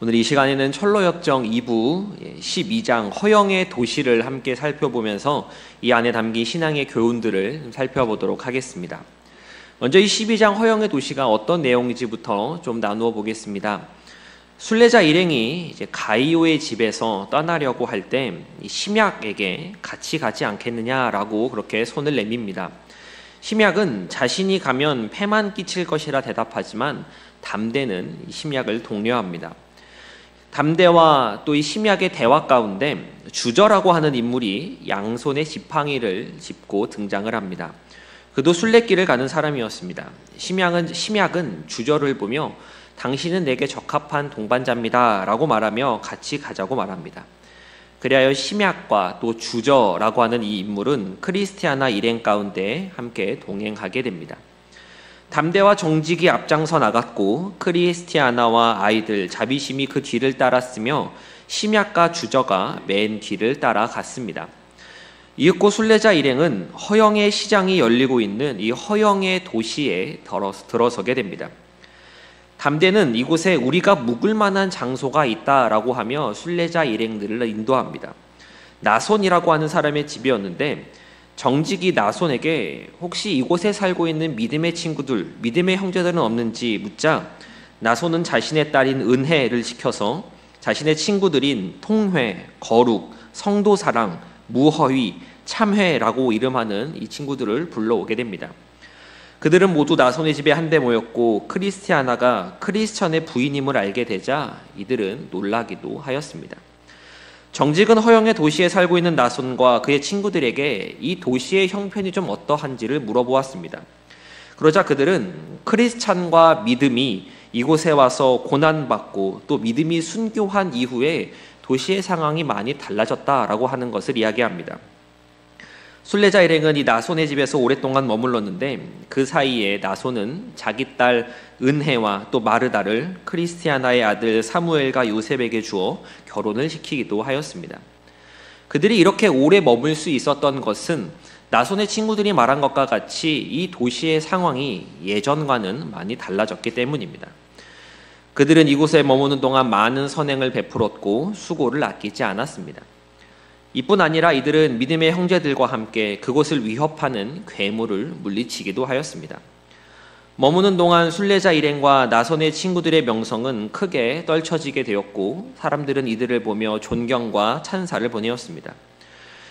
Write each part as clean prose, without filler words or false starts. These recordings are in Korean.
오늘 이 시간에는 철로역정 2부 12장 허영의 도시를 함께 살펴보면서 이 안에 담긴 신앙의 교훈들을 살펴보도록 하겠습니다. 먼저 이 12장 허영의 도시가 어떤 내용인지부터 좀 나누어 보겠습니다. 순례자 일행이 이제 가이오의 집에서 떠나려고 할 때 심약에게 같이 가지 않겠느냐라고 그렇게 손을 내밉니다. 심약은 자신이 가면 패만 끼칠 것이라 대답하지만 담대는 심약을 독려합니다. 담대와 또 이 심약의 대화 가운데 주저라고 하는 인물이 양손에 지팡이를 짚고 등장을 합니다. 그도 순례길을 가는 사람이었습니다. 심약은 주저를 보며 당신은 내게 적합한 동반자입니다 라고 말하며 같이 가자고 말합니다. 그리하여 심약과 또 주저라고 하는 이 인물은 크리스티아나 일행 가운데 함께 동행하게 됩니다. 담대와 정직이 앞장서 나갔고 크리스티아나와 아이들 자비심이 그 뒤를 따랐으며 심약과 주저가 맨 뒤를 따라갔습니다. 이윽고 순례자 일행은 허영의 시장이 열리고 있는 이 허영의 도시에 들어서게 됩니다. 담대는 이곳에 우리가 묵을 만한 장소가 있다라고 하며 순례자 일행들을 인도합니다. 나손이라고 하는 사람의 집이었는데 정직이 나손에게 혹시 이곳에 살고 있는 믿음의 친구들, 믿음의 형제들은 없는지 묻자 나손은 자신의 딸인 은혜를 시켜서 자신의 친구들인 통회, 거룩, 성도사랑, 무허위, 참회라고 이름하는 이 친구들을 불러오게 됩니다. 그들은 모두 나손의 집에 한데 모였고 크리스티아나가 크리스천의 부인임을 알게 되자 이들은 놀라기도 하였습니다. 정직은 허영의 도시에 살고 있는 나손과 그의 친구들에게 이 도시의 형편이 좀 어떠한지를 물어보았습니다. 그러자 그들은 크리스찬과 믿음이 이곳에 와서 고난받고 또 믿음이 순교한 이후에 도시의 상황이 많이 달라졌다라고 하는 것을 이야기합니다. 순례자 일행은 이 나손의 집에서 오랫동안 머물렀는데 그 사이에 나손은 자기 딸 은혜와 또 마르다를 크리스티아나의 아들 사무엘과 요셉에게 주어 결혼을 시키기도 하였습니다. 그들이 이렇게 오래 머물 수 있었던 것은 나손의 친구들이 말한 것과 같이 이 도시의 상황이 예전과는 많이 달라졌기 때문입니다. 그들은 이곳에 머무는 동안 많은 선행을 베풀었고 수고를 아끼지 않았습니다. 이뿐 아니라 이들은 믿음의 형제들과 함께 그곳을 위협하는 괴물을 물리치기도 하였습니다. 머무는 동안 순례자 일행과 나손의 친구들의 명성은 크게 떨쳐지게 되었고 사람들은 이들을 보며 존경과 찬사를 보내었습니다.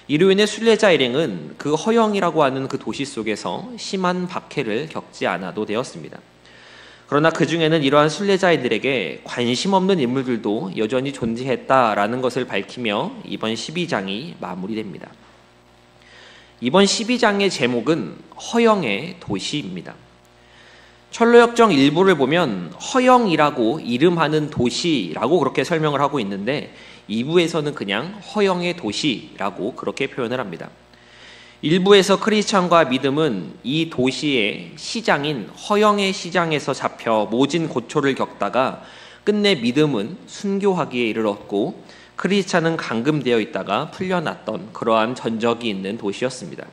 이로 인해 순례자 일행은 그 허영이라고 하는 그 도시 속에서 심한 박해를 겪지 않아도 되었습니다. 그러나 그 중에는 이러한 순례자들에게 관심 없는 인물들도 여전히 존재했다라는 것을 밝히며 이번 12장이 마무리됩니다. 이번 12장의 제목은 허영의 도시입니다. 철로역정 1부를 보면 허영이라고 이름하는 도시라고 그렇게 설명을 하고 있는데 2부에서는 그냥 허영의 도시라고 그렇게 표현을 합니다. 일부에서 크리스찬과 믿음은 이 도시의 시장인 허영의 시장에서 잡혀 모진 고초를 겪다가 끝내 믿음은 순교하기에 이르렀고 크리스찬은 감금되어 있다가 풀려났던 그러한 전적이 있는 도시였습니다.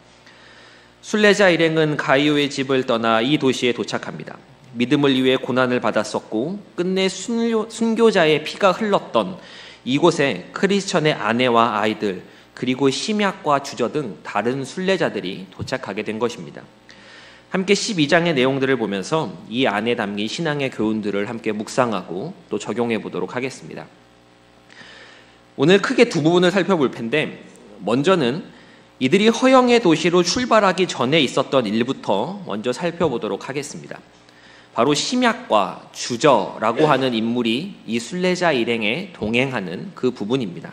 순례자 일행은 가이오의 집을 떠나 이 도시에 도착합니다. 믿음을 위해 고난을 받았었고 끝내 순교자의 피가 흘렀던 이곳에 크리스찬의 아내와 아이들 그리고 심약과 주저 등 다른 순례자들이 도착하게 된 것입니다. 함께 12장의 내용들을 보면서 이 안에 담긴 신앙의 교훈들을 함께 묵상하고 또 적용해 보도록 하겠습니다. 오늘 크게 두 부분을 살펴볼 텐데 먼저는 이들이 허영의 도시로 출발하기 전에 있었던 일부터 먼저 살펴보도록 하겠습니다. 바로 심약과 주저라고 하는 인물이 이 순례자 일행에 동행하는 그 부분입니다.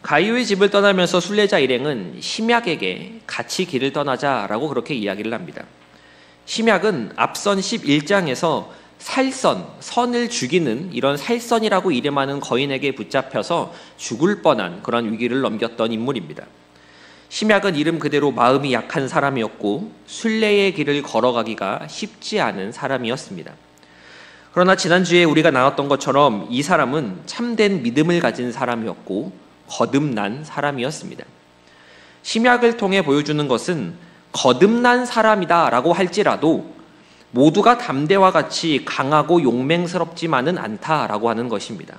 가이오의 집을 떠나면서 순례자 일행은 심약에게 같이 길을 떠나자라고 그렇게 이야기를 합니다. 심약은 앞선 11장에서 선을 죽이는 이런 살선이라고 이름하는 거인에게 붙잡혀서 죽을 뻔한 그런 위기를 넘겼던 인물입니다. 심약은 이름 그대로 마음이 약한 사람이었고 순례의 길을 걸어가기가 쉽지 않은 사람이었습니다. 그러나 지난주에 우리가 나눴던 것처럼 이 사람은 참된 믿음을 가진 사람이었고 거듭난 사람이었습니다. 심약을 통해 보여주는 것은 거듭난 사람이다라고 할지라도 모두가 담대와 같이 강하고 용맹스럽지만은 않다라고 하는 것입니다.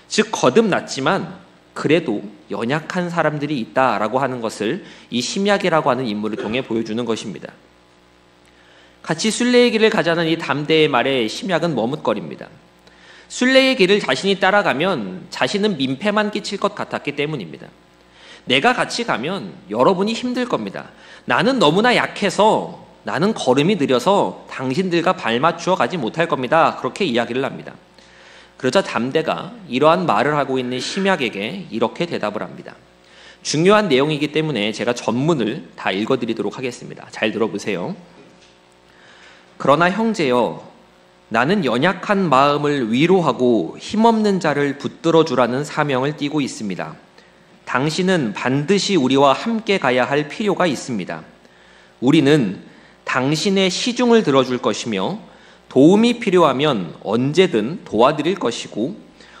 즉 거듭났지만 그래도 연약한 사람들이 있다라고 하는 것을 이 심약이라고 하는 인물을 통해 보여주는 것입니다. 같이 순례의 길을 가자는 이 담대의 말에 심약은 머뭇거립니다. 순례의 길을 자신이 따라가면 자신은 민폐만 끼칠 것 같았기 때문입니다. 내가 같이 가면 여러분이 힘들 겁니다. 나는 너무나 약해서, 나는 걸음이 느려서 당신들과 발맞추어 가지 못할 겁니다. 그렇게 이야기를 합니다. 그러자 담대가 이러한 말을 하고 있는 심약에게 이렇게 대답을 합니다. 중요한 내용이기 때문에 제가 전문을 다 읽어드리도록 하겠습니다. 잘 들어보세요. 그러나 형제여, 나는 연약한 마음을 위로하고 힘없는 자를 붙들어 주라는 사명을 띠고 있습니다. 당신은 반드시 우리와 함께 가야 할 필요가 있습니다. 우리는 당신의 시중을 들어줄 것이며 도움이 필요하면 언제든 도와드릴 것이고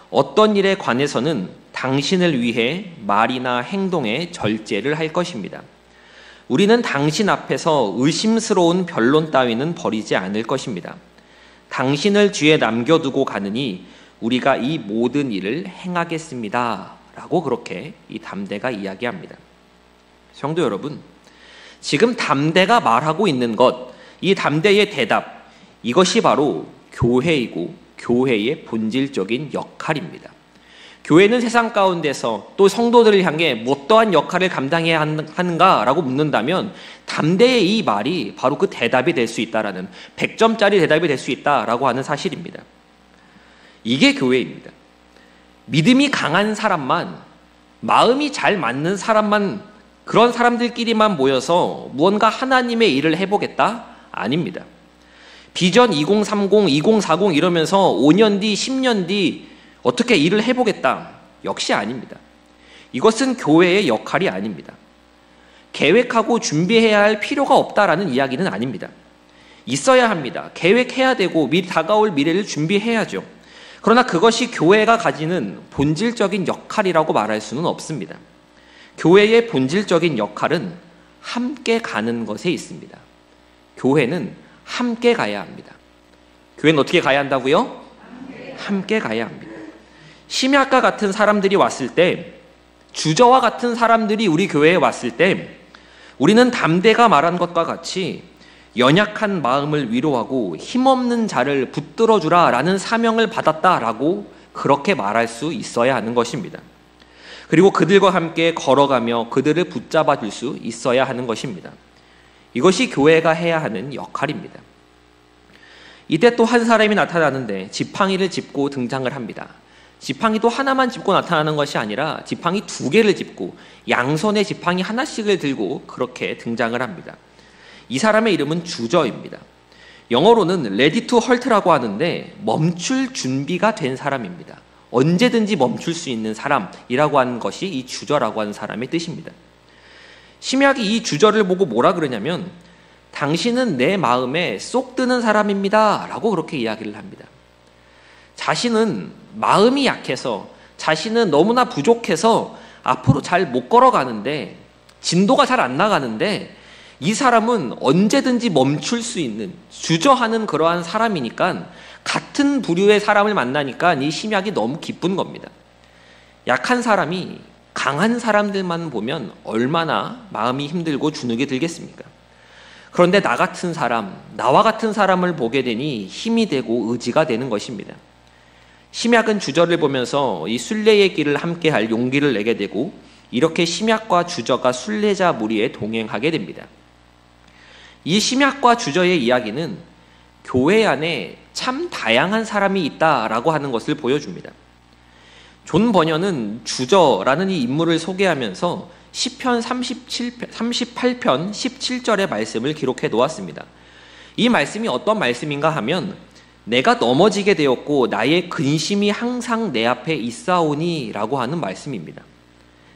어떤 일에 관해서는 당신을 위해 말이나 행동에 절제를 할 것입니다. 우리는 당신 앞에서 의심스러운 변론 따위는 버리지 않을 것입니다. 당신을 뒤에 남겨두고 가느니 우리가 이 모든 일을 행하겠습니다. 라고 그렇게 이 담대가 이야기합니다. 성도 여러분, 지금 담대가 말하고 있는 것, 이 담대의 대답, 이것이 바로 교회이고 교회의 본질적인 역할입니다. 교회는 세상 가운데서 또 성도들을 향해 어떠한 역할을 감당해야 하는가라고 묻는다면 담대의 이 말이 바로 그 대답이 될 수 있다라는 100점짜리 대답이 될 수 있다라고 하는 사실입니다. 이게 교회입니다. 믿음이 강한 사람만, 마음이 잘 맞는 사람만, 그런 사람들끼리만 모여서 무언가 하나님의 일을 해보겠다? 아닙니다. 비전 2030, 2040 이러면서 5년 뒤, 10년 뒤 어떻게 일을 해보겠다? 역시 아닙니다. 이것은 교회의 역할이 아닙니다. 계획하고 준비해야 할 필요가 없다라는 이야기는 아닙니다. 있어야 합니다. 계획해야 되고 다가올 미래를 준비해야죠. 그러나 그것이 교회가 가지는 본질적인 역할이라고 말할 수는 없습니다. 교회의 본질적인 역할은 함께 가는 것에 있습니다. 교회는 함께 가야 합니다. 교회는 어떻게 가야 한다고요? 함께 가야 합니다. 심약과 같은 사람들이 왔을 때, 주저와 같은 사람들이 우리 교회에 왔을 때 우리는 담대가 말한 것과 같이 연약한 마음을 위로하고 힘없는 자를 붙들어주라 라는 사명을 받았다라고 그렇게 말할 수 있어야 하는 것입니다. 그리고 그들과 함께 걸어가며 그들을 붙잡아 줄 수 있어야 하는 것입니다. 이것이 교회가 해야 하는 역할입니다. 이때 또 한 사람이 나타나는데 지팡이를 짚고 등장을 합니다. 지팡이도 하나만 짚고 나타나는 것이 아니라 지팡이 2개를 짚고 양손에 지팡이 하나씩을 들고 그렇게 등장을 합니다. 이 사람의 이름은 주저입니다. 영어로는 ready to halt라고 하는데 멈출 준비가 된 사람입니다. 언제든지 멈출 수 있는 사람이라고 하는 것이 이 주저라고 하는 사람의 뜻입니다. 심약이 이 주저를 보고 뭐라 그러냐면 당신은 내 마음에 쏙 드는 사람입니다 라고 그렇게 이야기를 합니다. 자신은 마음이 약해서, 자신은 너무나 부족해서 앞으로 잘 못 걸어가는데, 진도가 잘 안 나가는데 이 사람은 언제든지 멈출 수 있는, 주저하는 그러한 사람이니까 같은 부류의 사람을 만나니까 이 심약이 너무 기쁜 겁니다. 약한 사람이 강한 사람들만 보면 얼마나 마음이 힘들고 주눅이 들겠습니까? 그런데 나 같은 사람, 나와 같은 사람을 보게 되니 힘이 되고 의지가 되는 것입니다. 심약은 주저를 보면서 이 순례의 길을 함께 할 용기를 내게 되고 이렇게 심약과 주저가 순례자 무리에 동행하게 됩니다. 이 심약과 주저의 이야기는 교회 안에 참 다양한 사람이 있다라고 하는 것을 보여줍니다. 존 버녀는 주저라는 이 인물을 소개하면서 시편 38편 17절의 말씀을 기록해 놓았습니다. 이 말씀이 어떤 말씀인가 하면 내가 넘어지게 되었고 나의 근심이 항상 내 앞에 있사오니 라고 하는 말씀입니다.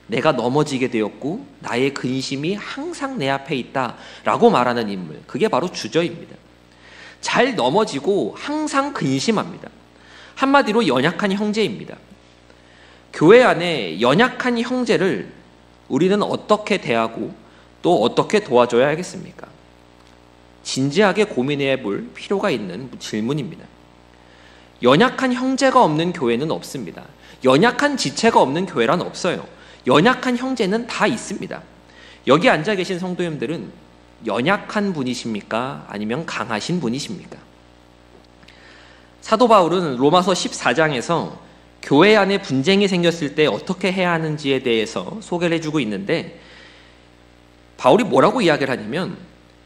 내가 넘어지게 되었고 나의 근심이 항상 내 앞에 있다 라고 말하는 인물, 그게 바로 주저입니다. 잘 넘어지고 항상 근심합니다. 한마디로 연약한 형제입니다. 교회 안에 연약한 형제를 우리는 어떻게 대하고 또 어떻게 도와줘야 하겠습니까? 진지하게 고민해 볼 필요가 있는 질문입니다. 연약한 형제가 없는 교회는 없습니다. 연약한 지체가 없는 교회란 없어요. 연약한 형제는 다 있습니다. 여기 앉아 계신 성도님들은 연약한 분이십니까? 아니면 강하신 분이십니까? 사도 바울은 로마서 14장에서 교회 안에 분쟁이 생겼을 때 어떻게 해야 하는지에 대해서 소개를 해주고 있는데, 바울이 뭐라고 이야기를 하냐면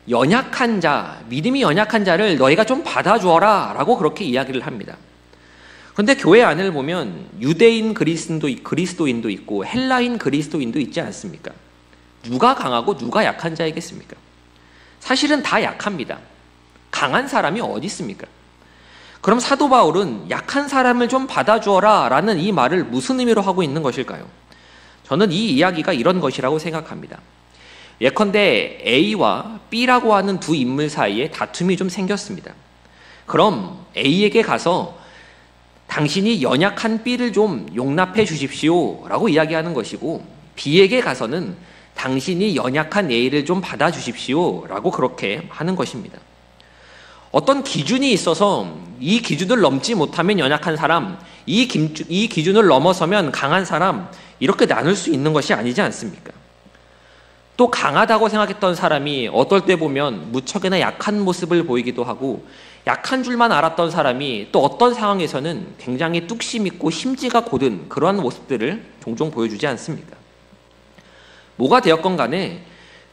연약한 자, 믿음이 연약한 자를 너희가 좀 받아주어라 라고 그렇게 이야기를 합니다. 그런데 교회 안을 보면 유대인 그리스도인도 있고 헬라인 그리스도인도 있지 않습니까? 누가 강하고 누가 약한 자이겠습니까? 사실은 다 약합니다. 강한 사람이 어디 있습니까? 그럼 사도 바울은 약한 사람을 좀 받아주어라 라는 이 말을 무슨 의미로 하고 있는 것일까요? 저는 이 이야기가 이런 것이라고 생각합니다. 예컨대 A와 B라고 하는 두 인물 사이에 다툼이 좀 생겼습니다. 그럼 A에게 가서 당신이 연약한 B를 좀 용납해 주십시오 라고 이야기하는 것이고, B에게 가서는 당신이 연약한 A를 좀 받아주십시오 라고 그렇게 하는 것입니다. 어떤 기준이 있어서 이 기준을 넘지 못하면 연약한 사람, 이 기준을 넘어서면 강한 사람, 이렇게 나눌 수 있는 것이 아니지 않습니까? 또 강하다고 생각했던 사람이 어떨 때 보면 무척이나 약한 모습을 보이기도 하고, 약한 줄만 알았던 사람이 또 어떤 상황에서는 굉장히 뚝심 있고 심지가 고든 그러한 모습들을 종종 보여주지 않습니까? 뭐가 되었건 간에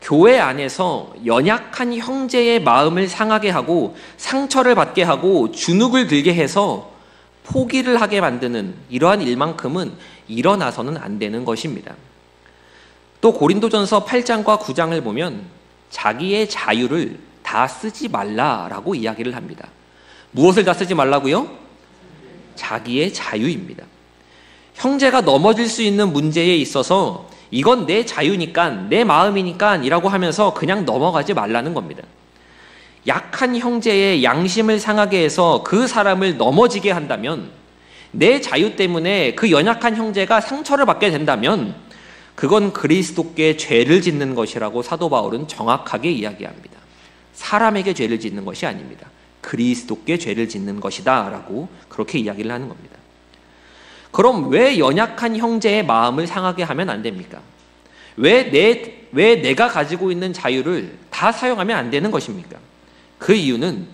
교회 안에서 연약한 형제의 마음을 상하게 하고 상처를 받게 하고 주눅을 들게 해서 포기를 하게 만드는 이러한 일만큼은 일어나서는 안 되는 것입니다. 또 고린도전서 8장과 9장을 보면 자기의 자유를 다 쓰지 말라라고 이야기를 합니다. 무엇을 다 쓰지 말라고요? 자기의 자유입니다. 형제가 넘어질 수 있는 문제에 있어서 이건 내 자유니까, 내 마음이니까 이라고 하면서 그냥 넘어가지 말라는 겁니다. 약한 형제의 양심을 상하게 해서 그 사람을 넘어지게 한다면, 내 자유 때문에 그 연약한 형제가 상처를 받게 된다면 그건 그리스도께 죄를 짓는 것이라고 사도 바울은 정확하게 이야기합니다. 사람에게 죄를 짓는 것이 아닙니다. 그리스도께 죄를 짓는 것이다 라고 그렇게 이야기를 하는 겁니다. 그럼 왜 연약한 형제의 마음을 상하게 하면 안 됩니까? 왜 내가 가지고 있는 자유를 다 사용하면 안 되는 것입니까? 그 이유는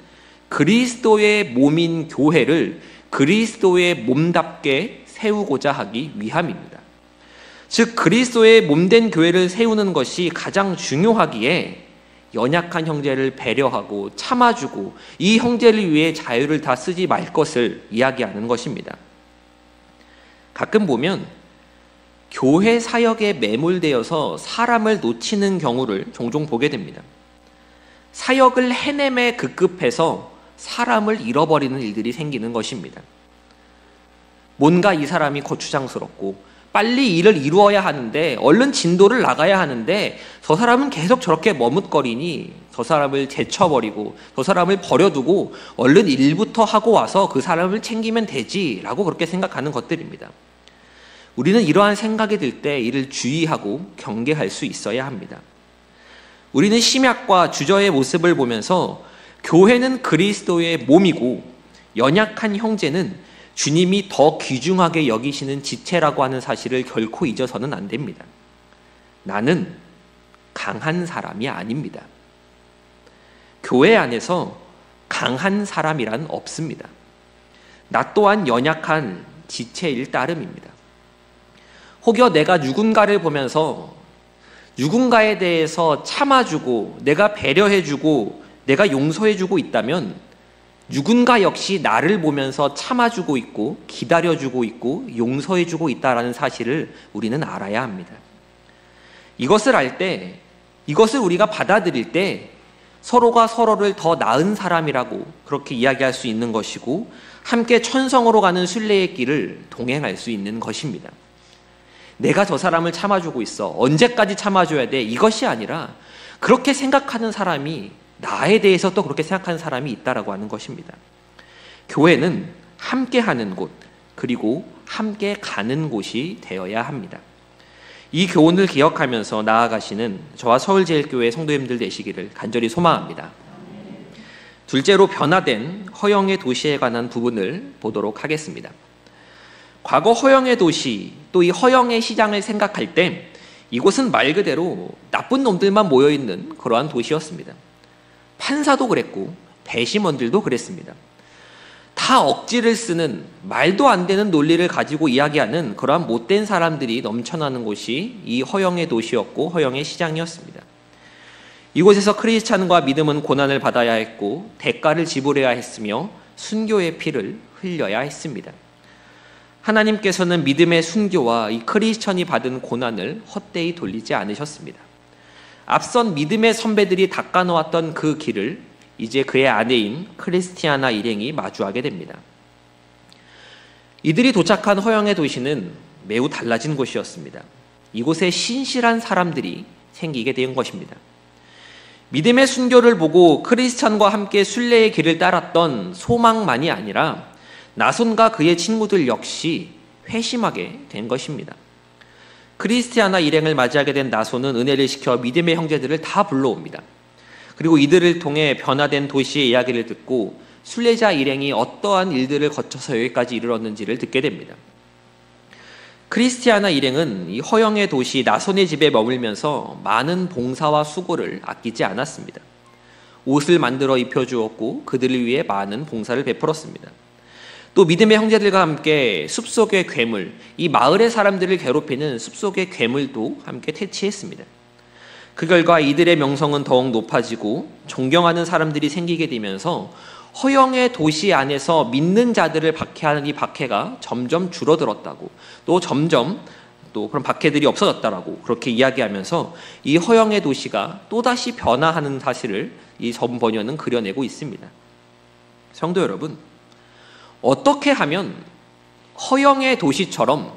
그리스도의 몸인 교회를 그리스도의 몸답게 세우고자 하기 위함입니다. 즉 그리스도의 몸된 교회를 세우는 것이 가장 중요하기에 연약한 형제를 배려하고 참아주고 이 형제를 위해 자유를 다 쓰지 말 것을 이야기하는 것입니다. 가끔 보면 교회 사역에 매몰되어서 사람을 놓치는 경우를 종종 보게 됩니다. 사역을 해냄에 급급해서 사람을 잃어버리는 일들이 생기는 것입니다. 뭔가 이 사람이 거추장스럽고 빨리 일을 이루어야 하는데, 얼른 진도를 나가야 하는데 저 사람은 계속 저렇게 머뭇거리니 저 사람을 제쳐버리고 저 사람을 버려두고 얼른 일부터 하고 와서 그 사람을 챙기면 되지라고 그렇게 생각하는 것들입니다. 우리는 이러한 생각이 들 때 이를 주의하고 경계할 수 있어야 합니다. 우리는 심약과 주저의 모습을 보면서 교회는 그리스도의 몸이고 연약한 형제는 주님이 더 귀중하게 여기시는 지체라고 하는 사실을 결코 잊어서는 안 됩니다. 나는 강한 사람이 아닙니다. 교회 안에서 강한 사람이란 없습니다. 나 또한 연약한 지체일 따름입니다. 혹여 내가 누군가를 보면서 누군가에 대해서 참아주고 내가 배려해주고 내가 용서해주고 있다면 누군가 역시 나를 보면서 참아주고 있고 기다려주고 있고 용서해주고 있다는 사실을 우리는 알아야 합니다. 이것을 알 때, 이것을 우리가 받아들일 때 서로가 서로를 더 나은 사람이라고 그렇게 이야기할 수 있는 것이고 함께 천성으로 가는 순례의 길을 동행할 수 있는 것입니다. 내가 저 사람을 참아주고 있어, 언제까지 참아줘야 돼, 이것이 아니라 그렇게 생각하는 사람이 나에 대해서 또 그렇게 생각하는 사람이 있다라고 하는 것입니다. 교회는 함께하는 곳, 그리고 함께 가는 곳이 되어야 합니다. 이 교훈을 기억하면서 나아가시는 저와 서울제일교회 성도님들 되시기를 간절히 소망합니다. 둘째로 변화된 허영의 도시에 관한 부분을 보도록 하겠습니다. 과거 허영의 도시, 또 이 허영의 시장을 생각할 때 이곳은 말 그대로 나쁜 놈들만 모여있는 그러한 도시였습니다. 판사도 그랬고 배심원들도 그랬습니다. 다 억지를 쓰는 말도 안 되는 논리를 가지고 이야기하는 그러한 못된 사람들이 넘쳐나는 곳이 이 허영의 도시였고 허영의 시장이었습니다. 이곳에서 크리스찬과 믿음은 고난을 받아야 했고 대가를 지불해야 했으며 순교의 피를 흘려야 했습니다. 하나님께서는 믿음의 순교와 이 크리스천이 받은 고난을 헛되이 돌리지 않으셨습니다. 앞선 믿음의 선배들이 닦아놓았던 그 길을 이제 그의 아내인 크리스티아나 일행이 마주하게 됩니다. 이들이 도착한 허영의 도시는 매우 달라진 곳이었습니다. 이곳에 신실한 사람들이 생기게 된 것입니다. 믿음의 순교를 보고 크리스천과 함께 순례의 길을 따랐던 소망만이 아니라 나손과 그의 친구들 역시 회심하게 된 것입니다. 크리스티아나 일행을 맞이하게 된 나손은 은혜를 시켜 믿음의 형제들을 다 불러옵니다. 그리고 이들을 통해 변화된 도시의 이야기를 듣고 순례자 일행이 어떠한 일들을 거쳐서 여기까지 이르렀는지를 듣게 됩니다. 크리스티아나 일행은 이 허영의 도시 나손의 집에 머물면서 많은 봉사와 수고를 아끼지 않았습니다. 옷을 만들어 입혀주었고 그들을 위해 많은 봉사를 베풀었습니다. 또 믿음의 형제들과 함께 숲속의 괴물, 이 마을의 사람들을 괴롭히는 숲속의 괴물도 함께 퇴치했습니다. 그 결과 이들의 명성은 더욱 높아지고 존경하는 사람들이 생기게 되면서 허영의 도시 안에서 믿는 자들을 박해하는 이 박해가 점점 줄어들었다고, 또 점점 또 그런 박해들이 없어졌다라고 그렇게 이야기하면서 이 허영의 도시가 또다시 변화하는 사실을 이 전번연은 그려내고 있습니다. 성도 여러분, 어떻게 하면 허영의 도시처럼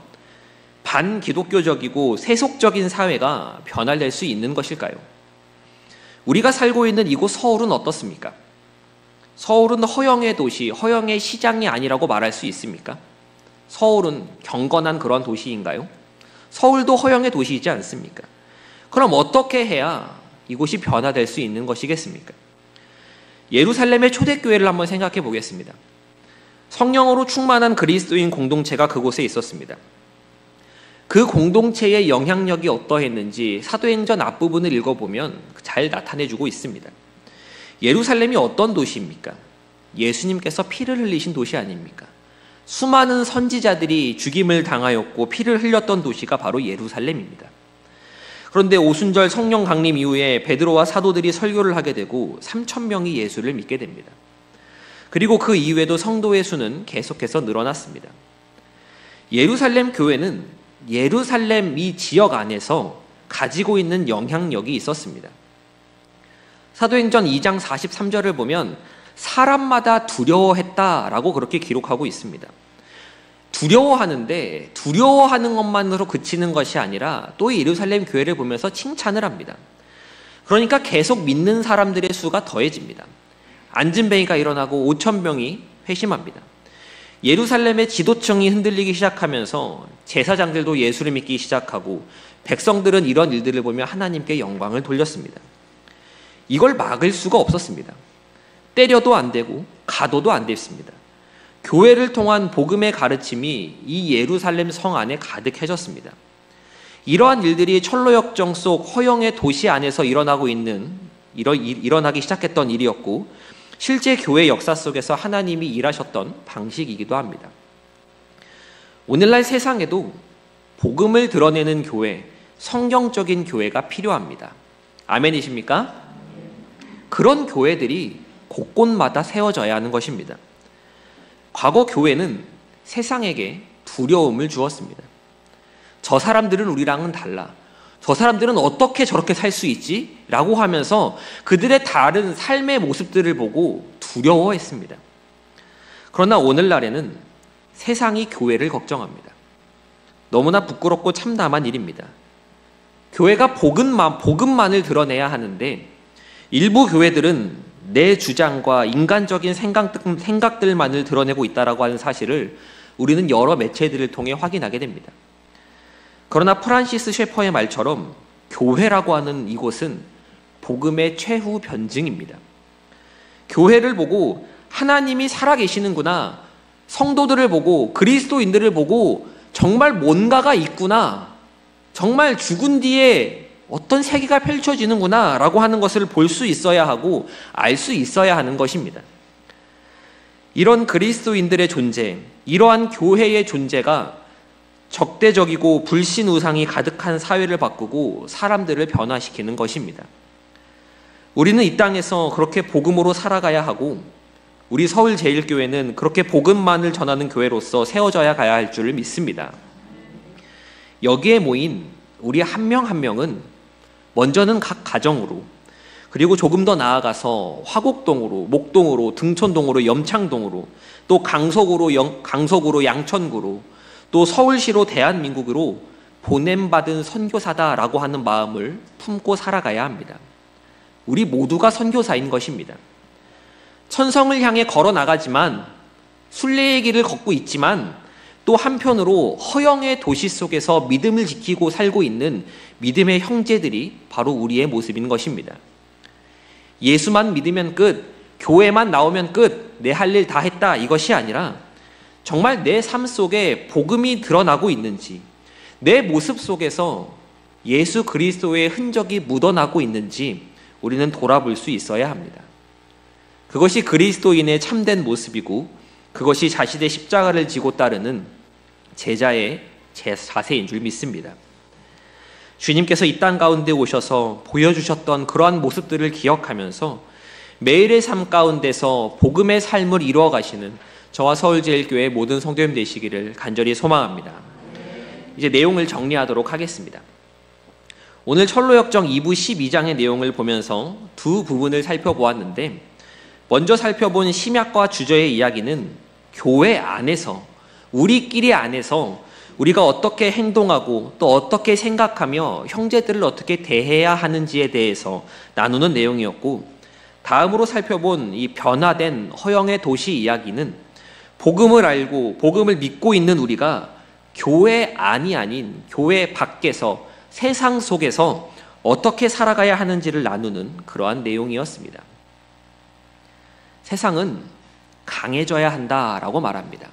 반기독교적이고 세속적인 사회가 변화될 수 있는 것일까요? 우리가 살고 있는 이곳 서울은 어떻습니까? 서울은 허영의 도시, 허영의 시장이 아니라고 말할 수 있습니까? 서울은 경건한 그런 도시인가요? 서울도 허영의 도시이지 않습니까? 그럼 어떻게 해야 이곳이 변화될 수 있는 것이겠습니까? 예루살렘의 초대교회를 한번 생각해 보겠습니다. 성령으로 충만한 그리스도인 공동체가 그곳에 있었습니다. 그 공동체의 영향력이 어떠했는지 사도행전 앞부분을 읽어보면 잘 나타내주고 있습니다. 예루살렘이 어떤 도시입니까? 예수님께서 피를 흘리신 도시 아닙니까? 수많은 선지자들이 죽임을 당하였고 피를 흘렸던 도시가 바로 예루살렘입니다. 그런데 오순절 성령 강림 이후에 베드로와 사도들이 설교를 하게 되고 3,000명이 예수를 믿게 됩니다. 그리고 그 이후에도 성도의 수는 계속해서 늘어났습니다. 예루살렘 교회는 예루살렘 이 지역 안에서 가지고 있는 영향력이 있었습니다. 사도행전 2장 43절을 보면 사람마다 두려워했다라고 그렇게 기록하고 있습니다. 두려워하는데 두려워하는 것만으로 그치는 것이 아니라 또 예루살렘 교회를 보면서 칭찬을 합니다. 그러니까 계속 믿는 사람들의 수가 더해집니다. 안진뱅이가 일어나고 5,000명이 회심합니다. 예루살렘의 지도층이 흔들리기 시작하면서 제사장들도 예수를 믿기 시작하고 백성들은 이런 일들을 보며 하나님께 영광을 돌렸습니다. 이걸 막을 수가 없었습니다. 때려도 안 되고 가둬도 안 됐습니다. 교회를 통한 복음의 가르침이 이 예루살렘 성 안에 가득해졌습니다. 이러한 일들이 철로역정 속 허영의 도시 안에서 일어나기 시작했던 일이었고 실제 교회 역사 속에서 하나님이 일하셨던 방식이기도 합니다. 오늘날 세상에도 복음을 드러내는 교회, 성경적인 교회가 필요합니다. 아멘이십니까? 그런 교회들이 곳곳마다 세워져야 하는 것입니다. 과거 교회는 세상에게 두려움을 주었습니다. 저 사람들은 우리랑은 달라. 저 사람들은 어떻게 저렇게 살 수 있지? 라고 하면서 그들의 다른 삶의 모습들을 보고 두려워했습니다. 그러나 오늘날에는 세상이 교회를 걱정합니다. 너무나 부끄럽고 참담한 일입니다. 교회가 복음만을 드러내야 하는데 일부 교회들은 내 주장과 인간적인 생각들만을 드러내고 있다라고 하는 사실을 우리는 여러 매체들을 통해 확인하게 됩니다. 그러나 프란시스 셰퍼의 말처럼 교회라고 하는 이곳은 복음의 최후 변증입니다. 교회를 보고 하나님이 살아계시는구나, 성도들을 보고 그리스도인들을 보고 정말 뭔가가 있구나, 정말 죽은 뒤에 어떤 세계가 펼쳐지는구나 라고 하는 것을 볼 수 있어야 하고 알 수 있어야 하는 것입니다. 이런 그리스도인들의 존재, 이러한 교회의 존재가 적대적이고 불신 우상이 가득한 사회를 바꾸고 사람들을 변화시키는 것입니다. 우리는 이 땅에서 그렇게 복음으로 살아가야 하고 우리 서울제일교회는 그렇게 복음만을 전하는 교회로서 세워져야 가야 할 줄을 믿습니다. 여기에 모인 우리 한 명 한 명은 먼저는 각 가정으로, 그리고 조금 더 나아가서 화곡동으로, 목동으로, 등촌동으로, 염창동으로, 또 강석으로, 양천구로, 또 서울시로, 대한민국으로 보냄받은 선교사다라고 하는 마음을 품고 살아가야 합니다. 우리 모두가 선교사인 것입니다. 천성을 향해 걸어 나가지만, 순례의 길을 걷고 있지만 또 한편으로 허영의 도시 속에서 믿음을 지키고 살고 있는 믿음의 형제들이 바로 우리의 모습인 것입니다. 예수만 믿으면 끝, 교회만 나오면 끝, 내 할 일 다 했다, 이것이 아니라 정말 내 삶 속에 복음이 드러나고 있는지, 내 모습 속에서 예수 그리스도의 흔적이 묻어나고 있는지 우리는 돌아볼 수 있어야 합니다. 그것이 그리스도인의 참된 모습이고 그것이 자신의 십자가를 지고 따르는 제자의 자세인 줄 믿습니다. 주님께서 이 땅 가운데 오셔서 보여주셨던 그러한 모습들을 기억하면서 매일의 삶 가운데서 복음의 삶을 이루어 가시는 저와 서울제일교회 모든 성도님 되시기를 간절히 소망합니다. 이제 내용을 정리하도록 하겠습니다. 오늘 철로역정 2부 12장의 내용을 보면서 두 부분을 살펴보았는데, 먼저 살펴본 심약과 주저의 이야기는 교회 안에서, 우리끼리 안에서 우리가 어떻게 행동하고 또 어떻게 생각하며 형제들을 어떻게 대해야 하는지에 대해서 나누는 내용이었고, 다음으로 살펴본 이 변화된 허영의 도시 이야기는 복음을 알고 복음을 믿고 있는 우리가 교회 안이 아닌 교회 밖에서, 세상 속에서 어떻게 살아가야 하는지를 나누는 그러한 내용이었습니다. 세상은 강해져야 한다라고 말합니다.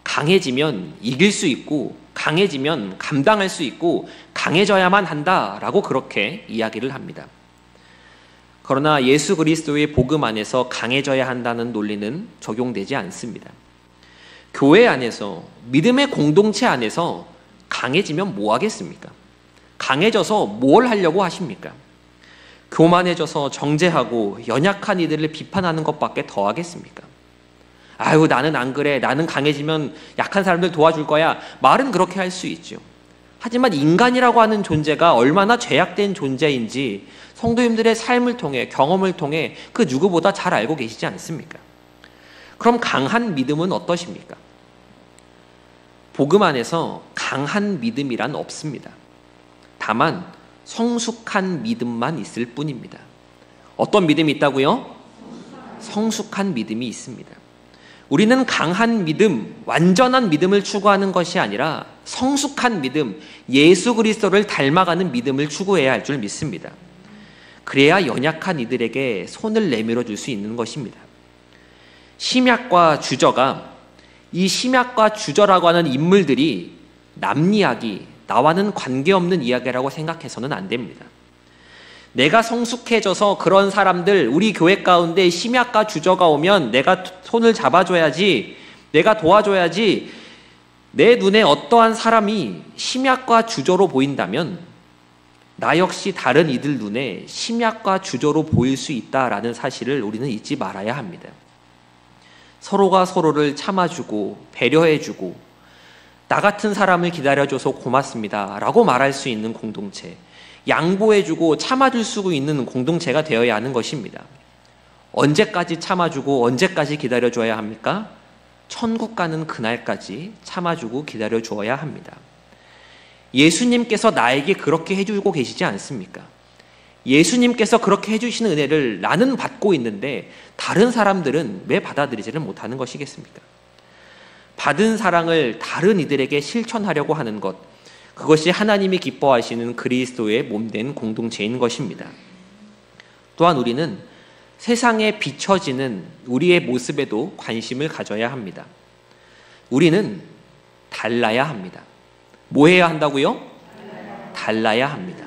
강해지면 이길 수 있고, 강해지면 감당할 수 있고, 강해져야만 한다라고 그렇게 이야기를 합니다. 그러나 예수 그리스도의 복음 안에서 강해져야 한다는 논리는 적용되지 않습니다. 교회 안에서, 믿음의 공동체 안에서 강해지면 뭐 하겠습니까? 강해져서 뭘 하려고 하십니까? 교만해져서 정죄하고 연약한 이들을 비판하는 것밖에 더 하겠습니까? 아유, 나는 안 그래, 나는 강해지면 약한 사람들 도와줄 거야, 말은 그렇게 할 수 있죠. 하지만 인간이라고 하는 존재가 얼마나 죄악된 존재인지 성도님들의 삶을 통해, 경험을 통해 그 누구보다 잘 알고 계시지 않습니까? 그럼 강한 믿음은 어떠십니까? 복음 안에서 강한 믿음이란 없습니다. 다만 성숙한 믿음만 있을 뿐입니다. 어떤 믿음이 있다고요? 성숙한 믿음이 있습니다. 우리는 강한 믿음, 완전한 믿음을 추구하는 것이 아니라 성숙한 믿음, 예수 그리스도를 닮아가는 믿음을 추구해야 할 줄 믿습니다. 그래야 연약한 이들에게 손을 내밀어 줄 수 있는 것입니다. 심약과 주저가, 이 심약과 주저라고 하는 인물들이 남 이야기, 나와는 관계없는 이야기라고 생각해서는 안 됩니다. 내가 성숙해져서 그런 사람들, 우리 교회 가운데 심약과 주저가 오면 내가 손을 잡아줘야지, 내가 도와줘야지, 내 눈에 어떠한 사람이 심약과 주저로 보인다면 나 역시 다른 이들 눈에 심약과 주저로 보일 수 있다라는 사실을 우리는 잊지 말아야 합니다. 서로가 서로를 참아주고 배려해주고 나 같은 사람을 기다려줘서 고맙습니다 라고 말할 수 있는 공동체, 양보해주고 참아줄 수 있는 공동체가 되어야 하는 것입니다. 언제까지 참아주고 언제까지 기다려줘야 합니까? 천국 가는 그날까지 참아주고 기다려줘야 합니다. 예수님께서 나에게 그렇게 해주고 계시지 않습니까? 예수님께서 그렇게 해주시는 은혜를 나는 받고 있는데 다른 사람들은 왜 받아들이지를 못하는 것이겠습니까? 받은 사랑을 다른 이들에게 실천하려고 하는 것, 그것이 하나님이 기뻐하시는 그리스도의 몸된 공동체인 것입니다. 또한 우리는 세상에 비춰지는 우리의 모습에도 관심을 가져야 합니다. 우리는 달라야 합니다. 뭐 해야 한다고요? 달라야 합니다.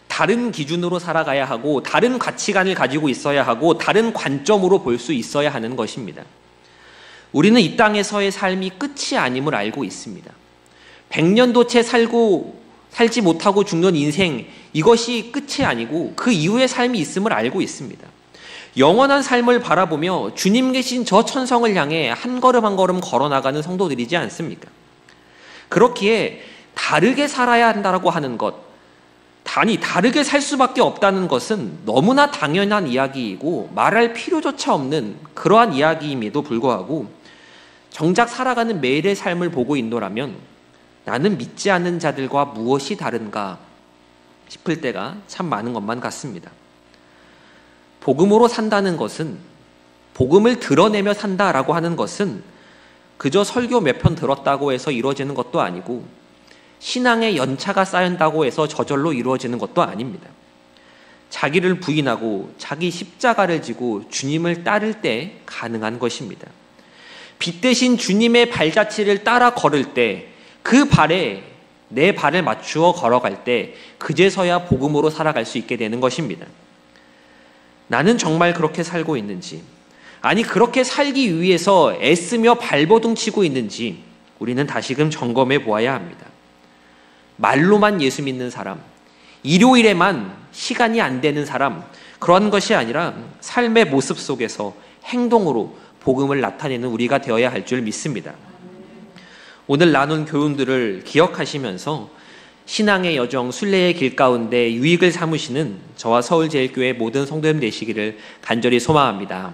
다른 기준으로 살아가야 하고 다른 가치관을 가지고 있어야 하고 다른 관점으로 볼 수 있어야 하는 것입니다. 우리는 이 땅에서의 삶이 끝이 아님을 알고 있습니다. 100년도 채 살지 못하고 죽는 인생, 이것이 끝이 아니고 그 이후의 삶이 있음을 알고 있습니다. 영원한 삶을 바라보며 주님 계신 저 천성을 향해 한 걸음 한 걸음 걸어나가는 성도들이지 않습니까? 그렇기에 다르게 살아야 한다고 하는 것, 다르게 살 수밖에 없다는 것은 너무나 당연한 이야기이고 말할 필요조차 없는 그러한 이야기임에도 불구하고 정작 살아가는 매일의 삶을 보고 있노라면 나는 믿지 않는 자들과 무엇이 다른가 싶을 때가 참 많은 것만 같습니다. 복음으로 산다는 것은, 복음을 드러내며 산다라고 하는 것은 그저 설교 몇 편 들었다고 해서 이루어지는 것도 아니고 신앙의 연차가 쌓인다고 해서 저절로 이루어지는 것도 아닙니다. 자기를 부인하고 자기 십자가를 지고 주님을 따를 때 가능한 것입니다. 빛 대신 주님의 발자취를 따라 걸을 때, 그 발에 내 발을 맞추어 걸어갈 때 그제서야 복음으로 살아갈 수 있게 되는 것입니다. 나는 정말 그렇게 살고 있는지, 아니 그렇게 살기 위해서 애쓰며 발버둥 치고 있는지 우리는 다시금 점검해 보아야 합니다. 말로만 예수 믿는 사람, 일요일에만 시간이 안 되는 사람, 그런 것이 아니라 삶의 모습 속에서 행동으로 복음을 나타내는 우리가 되어야 할 줄 믿습니다. 오늘 나눈 교훈들을 기억하시면서 신앙의 여정, 순례의 길 가운데 유익을 삼으시는 저와 서울제일교회 모든 성도님 되시기를 간절히 소망합니다.